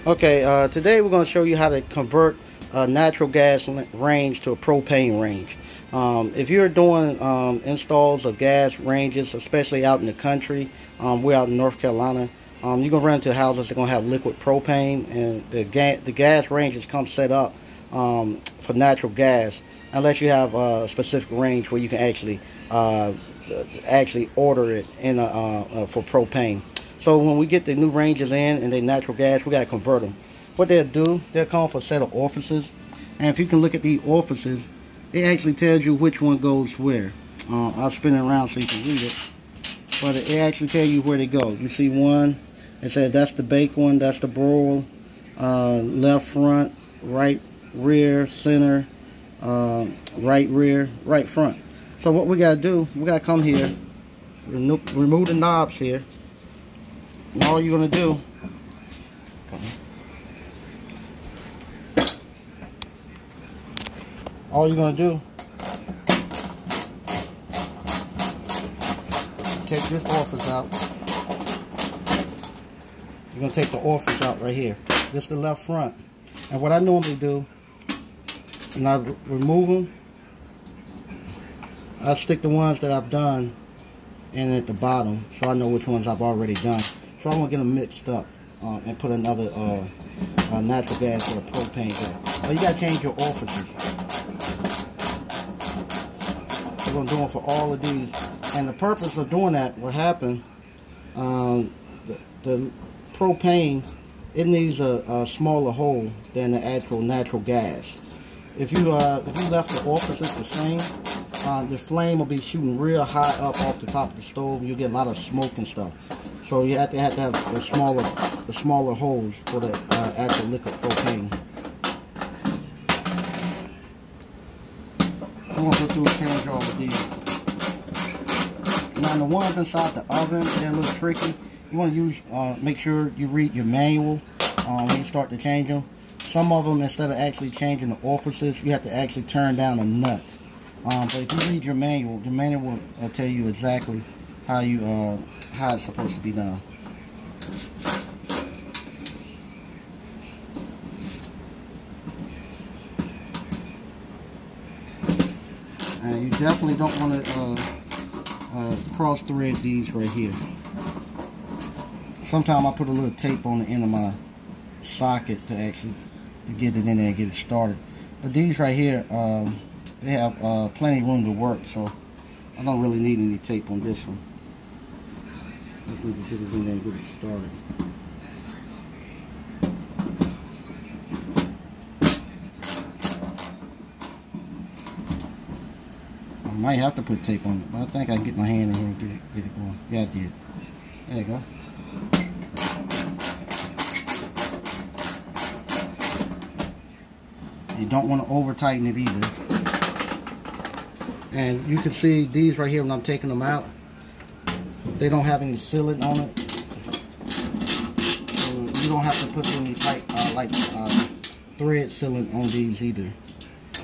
Okay, today we're going to show you how to convert a natural gas range to a propane range. If you're doing installs of gas ranges, especially out in the country, we're out in North Carolina, you're going to run into houses that are going to have liquid propane, and the gas ranges come set up for natural gas, unless you have a specific range where you can actually order it in for propane. So when we get the new ranges in and they natural gas, we got to convert them. What they'll do, they'll call for a set of orifices. And if you can look at the orifices, it actually tells you which one goes where. I'll spin it around so you can read it. But it actually tells you where they go. You see one, it says that's the bake one, that's the broil, left front, right rear, center, right rear, right front. So what we got to do, we got to come here, remove the knobs here. And all you're going to do, take this orifice out. You're going to take the orifice out right here. This is the left front. And what I normally do, and I remove them, I stick the ones that I've done in at the bottom so I know which ones I've already done. So I'm going to get them mixed up and put another natural gas or a propane gas. But you got to change your orifices. We're going to do them for all of these. And the purpose of doing that, what happened, the propane, it needs a smaller hole than the actual natural gas. If you left the orifices the same, the flame will be shooting real high up off the top of the stove. You'll get a lot of smoke and stuff. So you have to have the smaller holes for the actual liquid propane. I'm going to go through and change all of these. Now the ones inside the oven, they're a little tricky. You want to use, make sure you read your manual when you start to change them. Some of them, instead of actually changing the orifices, you have to actually turn down a nut. But if you read your manual will tell you exactly how it's supposed to be done. And you definitely don't want to cross thread these right here. Sometimes I put a little tape on the end of my socket to get it in there and get it started. But these right here, they have plenty of room to work, so I don't really need any tape on this one. Just need to get it in there and get it started. I might have to put tape on it, but I think I can get my hand in here and get it going. Yeah, I did. There you go. You don't want to over tighten it either. And you can see these right here when I'm taking them out, they don't have any sealant on it. So you don't have to put any thread sealant on these either.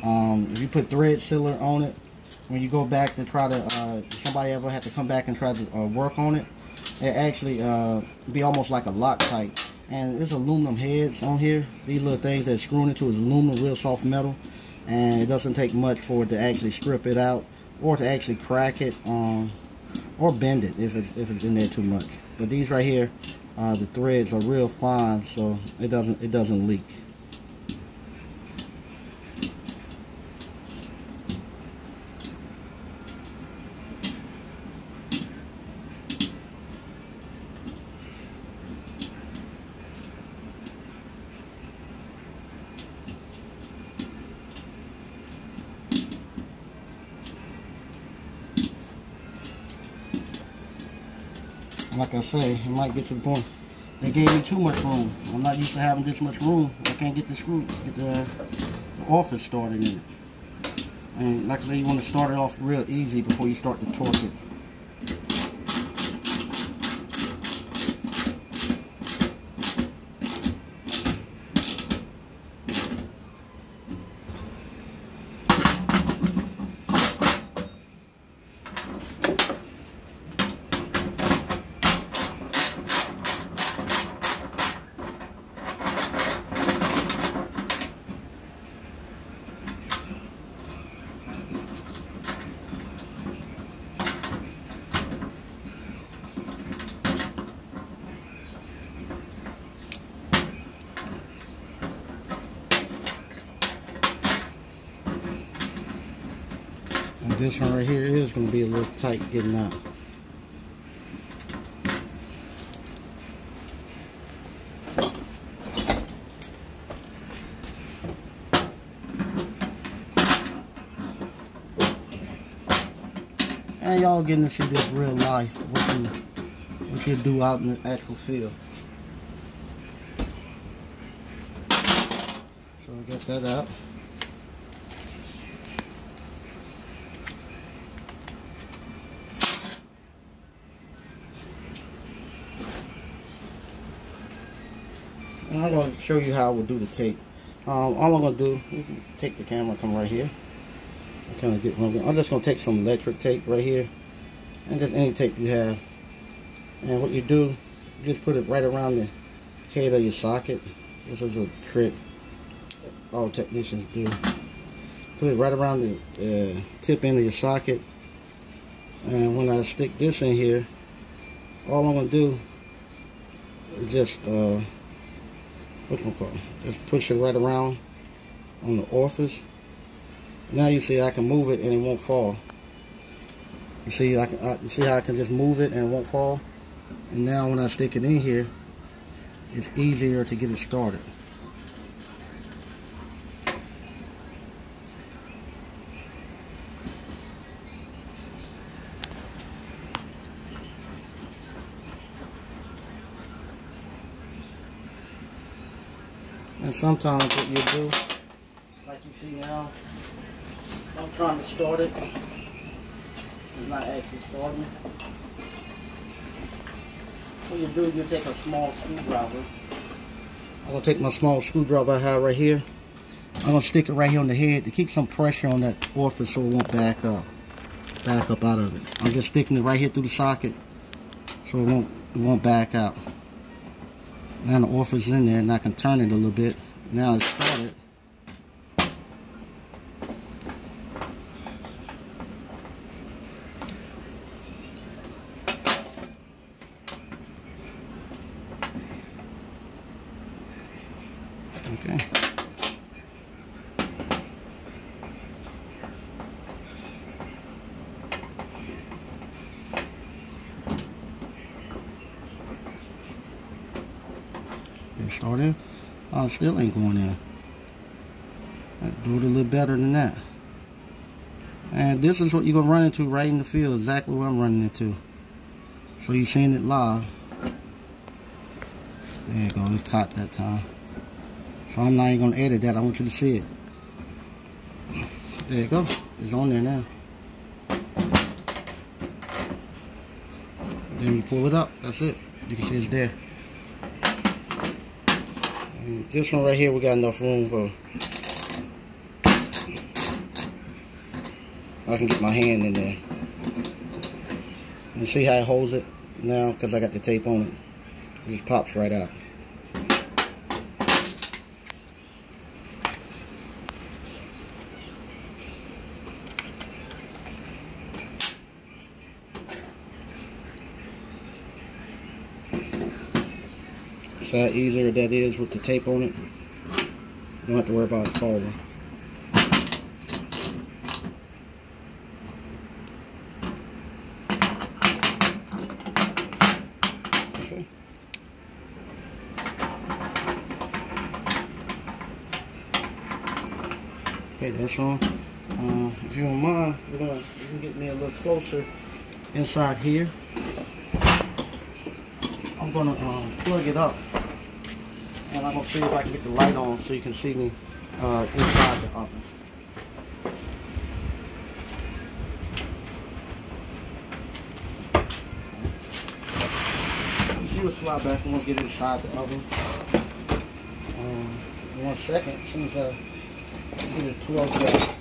If you put thread sealant on it, when you go back to try to, somebody ever had to come back and try to work on it, it actually be almost like a Loctite. And there's aluminum heads on here. These little things that screw into is aluminum, real soft metal. And it doesn't take much for it to actually strip it out or to actually crack it or bend it if it's in there too much. But these right here, the threads are real fine, so it doesn't leak. Like I say, it might get to the point they gave me too much room. I'm not used to having this much room. I can't get the orifice started in it. And like I say, you want to start it off real easy before you start to torque it. This one right here is going to be a little tight getting out. And y'all getting to see this real life, what you do out in the actual field. So we got that out. And I'm going to show you how I would do the tape. All I'm going to do is take the camera, come right here. I'm just going to take some electric tape right here, and just any tape you have. And what you do, you just put it right around the head of your socket. This is a trick all technicians do. Put it right around the tip end of your socket. And when I stick this in here, all I'm going to do is just just push it right around on the orifice. Now you see I can move it and it won't fall. You see you see how I can just move it and it won't fall. And now when I stick it in here, it's easier to get it started. And sometimes what you do, like you see now, I'm trying to start it. It's not actually starting. What you do, you take a small screwdriver. I'm going to take my small screwdriver I have right here. I'm going to stick it right here on the head to keep some pressure on that orifice so it won't back up out of it. I'm just sticking it right here through the socket so it won't back out. Now the orifice is in there and I can turn it a little bit. Now it's started. Okay. It started. Oh, it still ain't going in. I'd do it a little better than that. And this is what you're gonna run into right in the field. Exactly what I'm running into. So you're seeing it live. There you go. It's caught that time. So I'm not even gonna edit that. I want you to see it. There you go. It's on there now. Then you pull it up. That's it. You can see it's there. And this one right here, we got enough room for. I can get my hand in there. And see how it holds it now? Because I got the tape on it. It just pops right out. See how easier that is with the tape on it? You don't have to worry about it falling. Okay. Okay, that's on. If you don't mind, you can get me a little closer inside here. I'm gonna plug it up. And I'm going to see if I can get the light on so you can see me inside the oven. You will slide back and we'll get inside the oven. 1 second, as soon as I get it plugged up.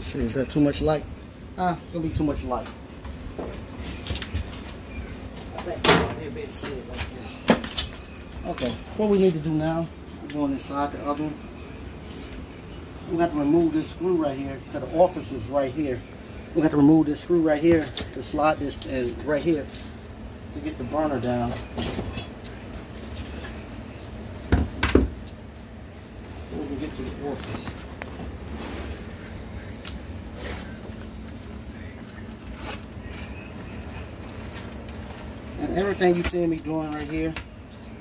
See, is that too much light? It's gonna be too much light. I think I'll be able to see it like this. Okay, what we need to do now, we're going inside the oven. We have to remove this screw right here, because the orifice is right here. We have to remove this screw right here to slide this in right here to get the burner down. So we can get to the orifice. And everything you see me doing right here,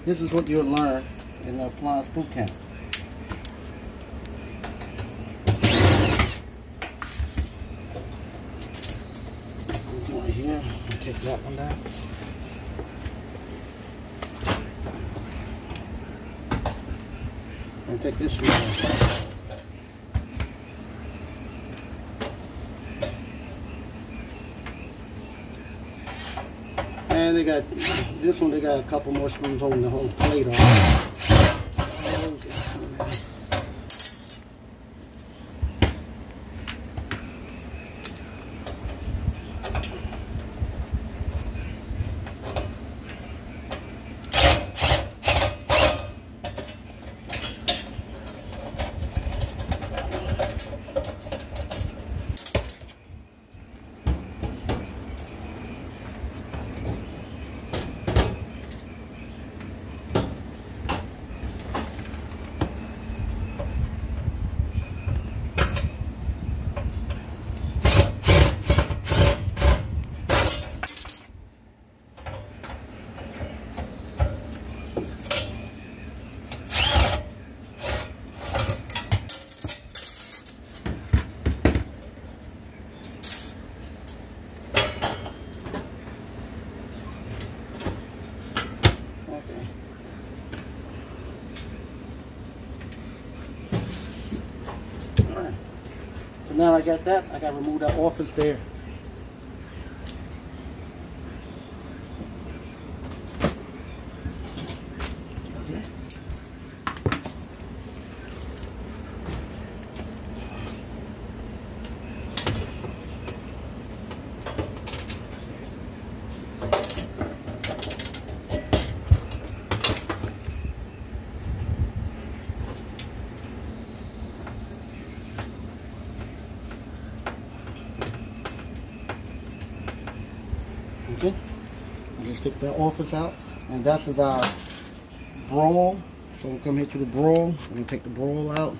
this is what you'll learn in the appliance boot camp. Go in here and take that one down. And take this one down. And they got this one, they got a couple more screws holding the whole plate off. So now I got that, I got to remove that orifice there. Okay, just take that orifice out, and that's our broil. So we'll come here to the broil, and take the broil out,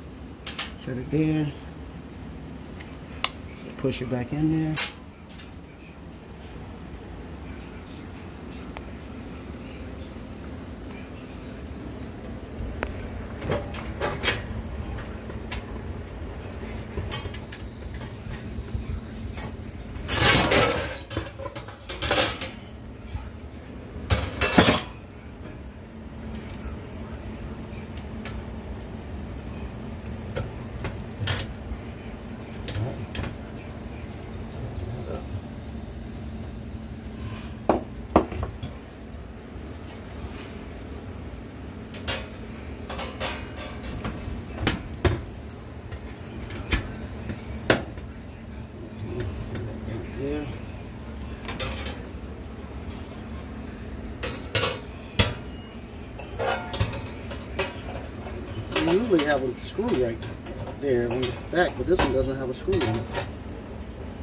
set it there, push it back in there. You usually have a screw right there on the back, but this one doesn't have a screw in it.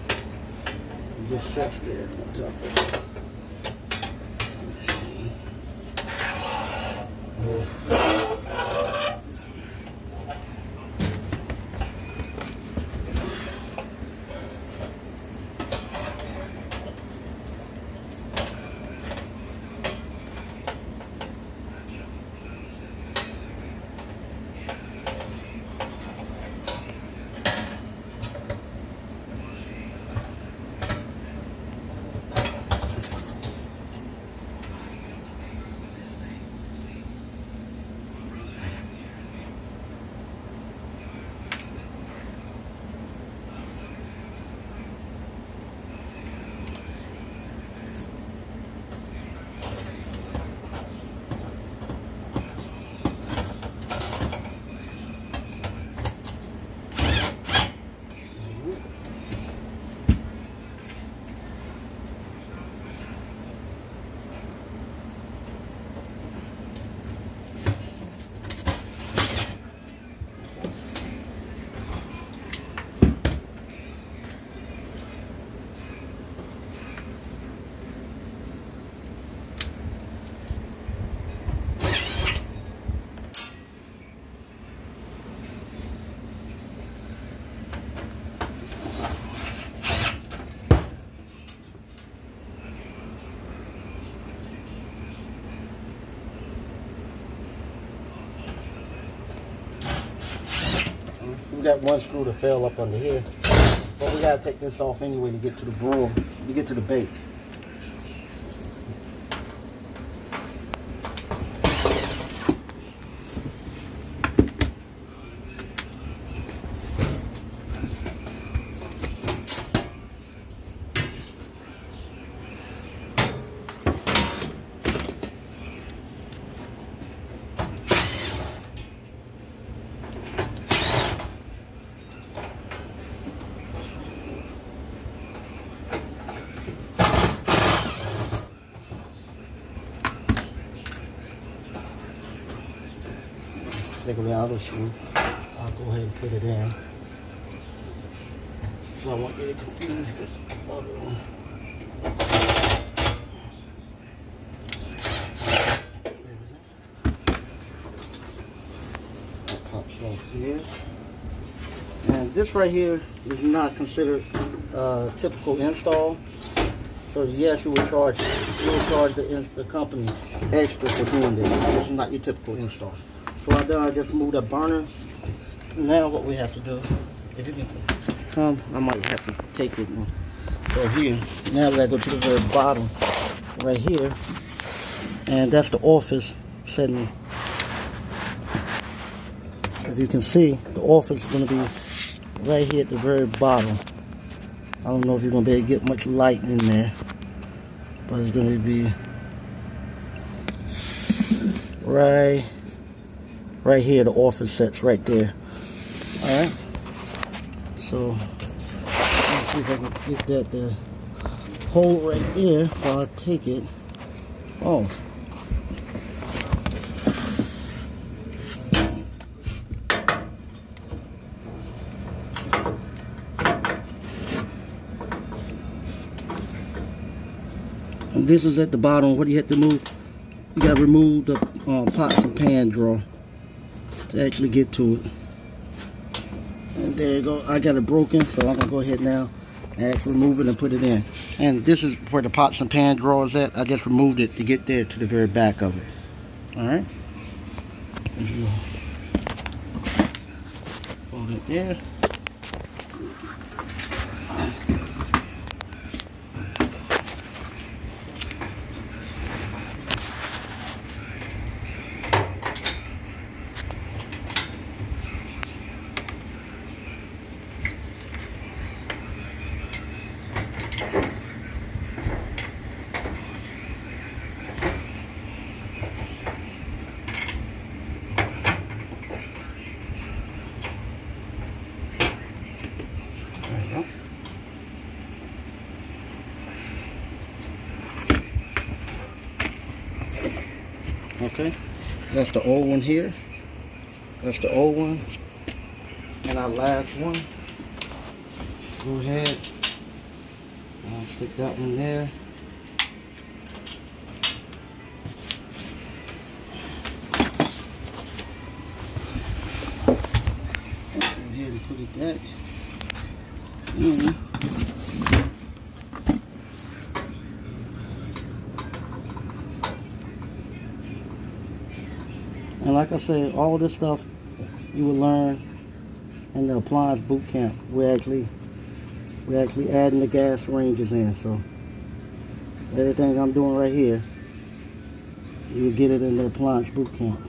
It just sits there on top of it. Let's see. got one screw that fell up under here. But we gotta take this off anyway to get to the broil, to get to the bake. Take the other shoe. I'll go ahead and put it in. So I won't get it confused with the other one. That pops off here. And this right here is not considered a typical install. So yes, we will charge the company extra for doing this. This is not your typical install. So I just moved that burner. Now what we have to do, if you can come, I might have to take it. So here, now we gotta go to the very bottom, right here, and that's the office setting. As you can see, the office is gonna be right here at the very bottom. I don't know if you're gonna be able to get much light in there, but it's gonna be right here. The office sets right there. All right. So let's see if I can get that the hole right there while I take it off. And this is at the bottom. What do you have to move? You gotta remove the pots and pan drawer to actually get to it. And there you go. I got it broken, so I'm gonna go ahead now and actually remove it and put it in. And this is where the pots and pan drawer is at. I just removed it to get there to the very back of it. All right. Hold it there. Okay, that's the old one here. That's the old one. And our last one. Go ahead. I'll stick that one there. Go ahead and put it back. And like I said, all this stuff you will learn in the appliance boot camp. We're actually adding the gas ranges in. So everything I'm doing right here, you will get it in the appliance boot camp.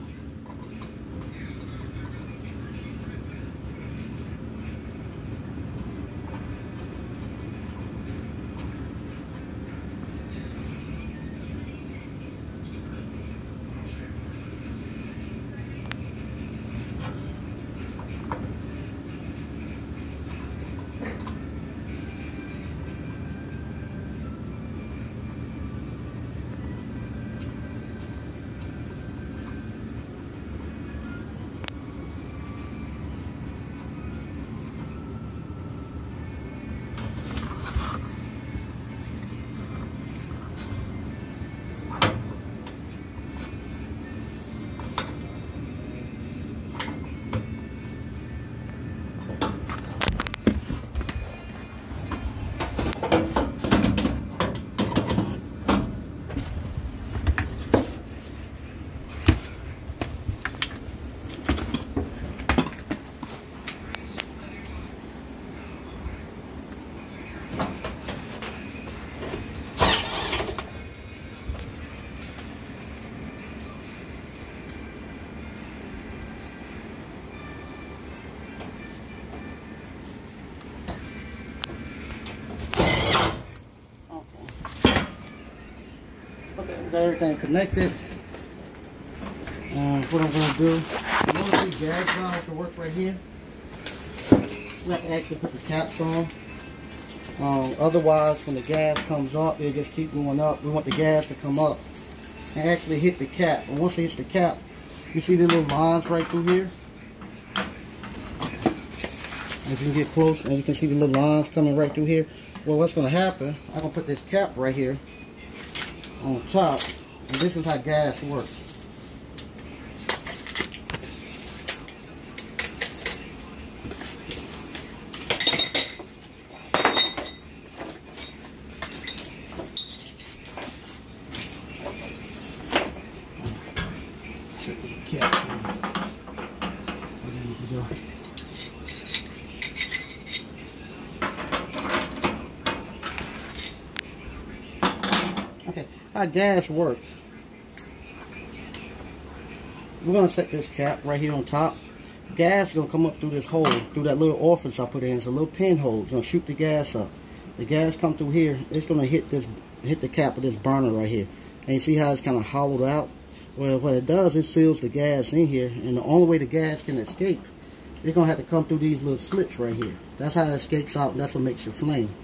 got everything connected. What I'm going to do, in order for the gas valve to work right here, we have to actually put the caps on. Otherwise, when the gas comes up, it'll just keep going up. We want the gas to come up and actually hit the cap. And once it hits the cap, you see the little lines right through here. If you can get close, and you can see the little lines coming right through here. Well, what's going to happen, I'm going to put this cap right here on top, and this is how gas works. Check the cap. Where do you need to go? Okay, how gas works. We're going to set this cap right here on top. Gas is going to come up through this hole, through that little orifice I put in. It's a little pinhole. It's going to shoot the gas up. The gas come through here. It's going to hit the cap of this burner right here. And you see how it's kind of hollowed out? Well, what it does, it seals the gas in here. And the only way the gas can escape, it's going to have to come through these little slits right here. That's how it escapes out, and that's what makes your flame.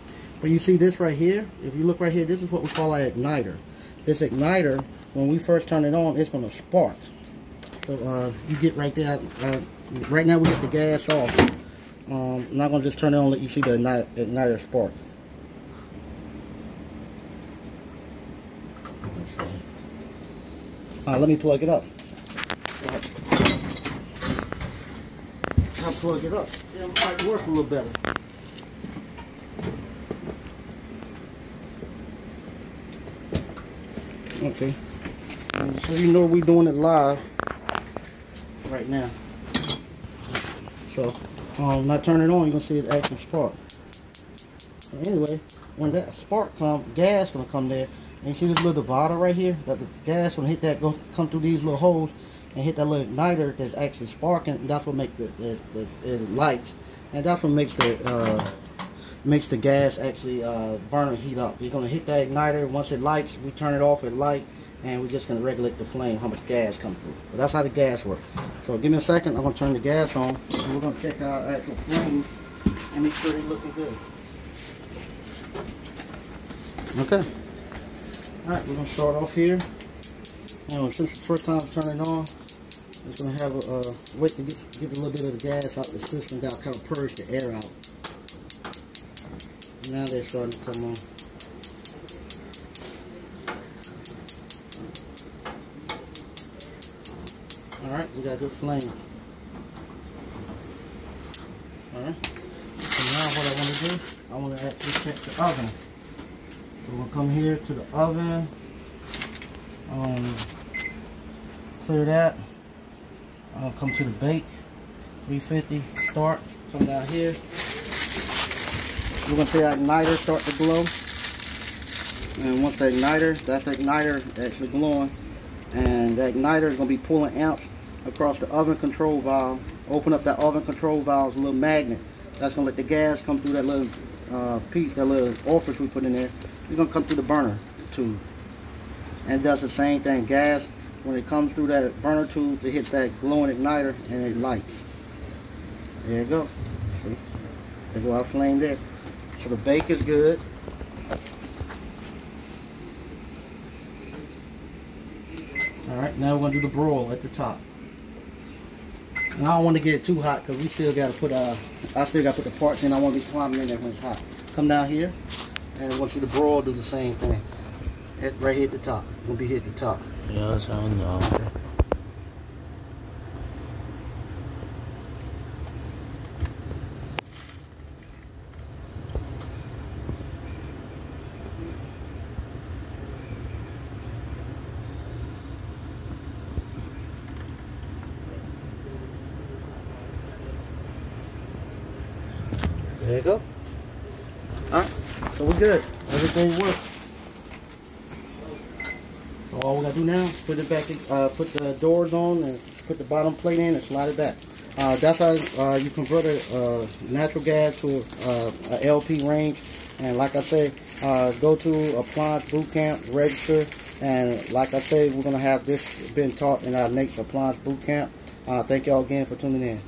But you see this right here, if you look right here, this is what we call an igniter. This igniter, when we first turn it on, it's going to spark. So you get right there, right now we get the gas off. I'm not going to just turn it on and let you see the igniter spark. Let me plug it up. I'll plug it up. It might work a little better. Okay, so you know we're doing it live right now. So when I turn it on, you're gonna see it actually spark. So anyway, when that spark comes, gas gonna come there, and you see this little divider right here. That the gas gonna hit that, come through these little holes and hit that little igniter that's actually sparking. And that's what makes the lights, and that's what makes the gas actually burn and heat up. You're going to hit that igniter. Once it lights, we turn it off at light, and we're just going to regulate the flame, how much gas comes through. But that's how the gas works. So give me a second. I'm going to turn the gas on, and we're going to check our actual flames and make sure they're looking good. Okay. Alright, we're going to start off here. And since it's the first time I turn it on, it's going to have a wait to get a little bit of the gas out the system. Got to kind of purge the air out. Now they're starting to come on. Alright, we got a good flame. Alright. So now what I want to do, I want to actually check the oven. So we're going to come here to the oven. Clear that. I'll come to the bake. 350, start. Come down here. We're going to see that igniter start to glow. And once the igniter, that's the igniter actually glowing. And the igniter is going to be pulling amps across the oven control valve. Open up that oven control valve, it's a little magnet. That's going to let the gas come through that little piece, that little orifice we put in there. It's going to come through the burner tube. And it does the same thing. Gas, when it comes through that burner tube, it hits that glowing igniter and it lights. There you go. See? There go our flame there. So the bake is good. Alright, now we're going to do the broil at the top. And I don't want to get it too hot because we still got to put, I still got to put the parts in. I want to be climbing in there when it's hot. Come down here, and we'll see the broil do the same thing. Right here at the top. We'll be here at the top. Yes, I know. Okay. There you go. Alright, so we're good. Everything works. So all we gotta do now is put it back, put the doors on and put the bottom plate in and slide it back. That's how you convert a natural gas to a LP range. And like I said, go to Appliance Boot Camp, register, And like I said, we're going to have this been taught in our Nate's Appliance Boot Camp. Thank y'all again for tuning in.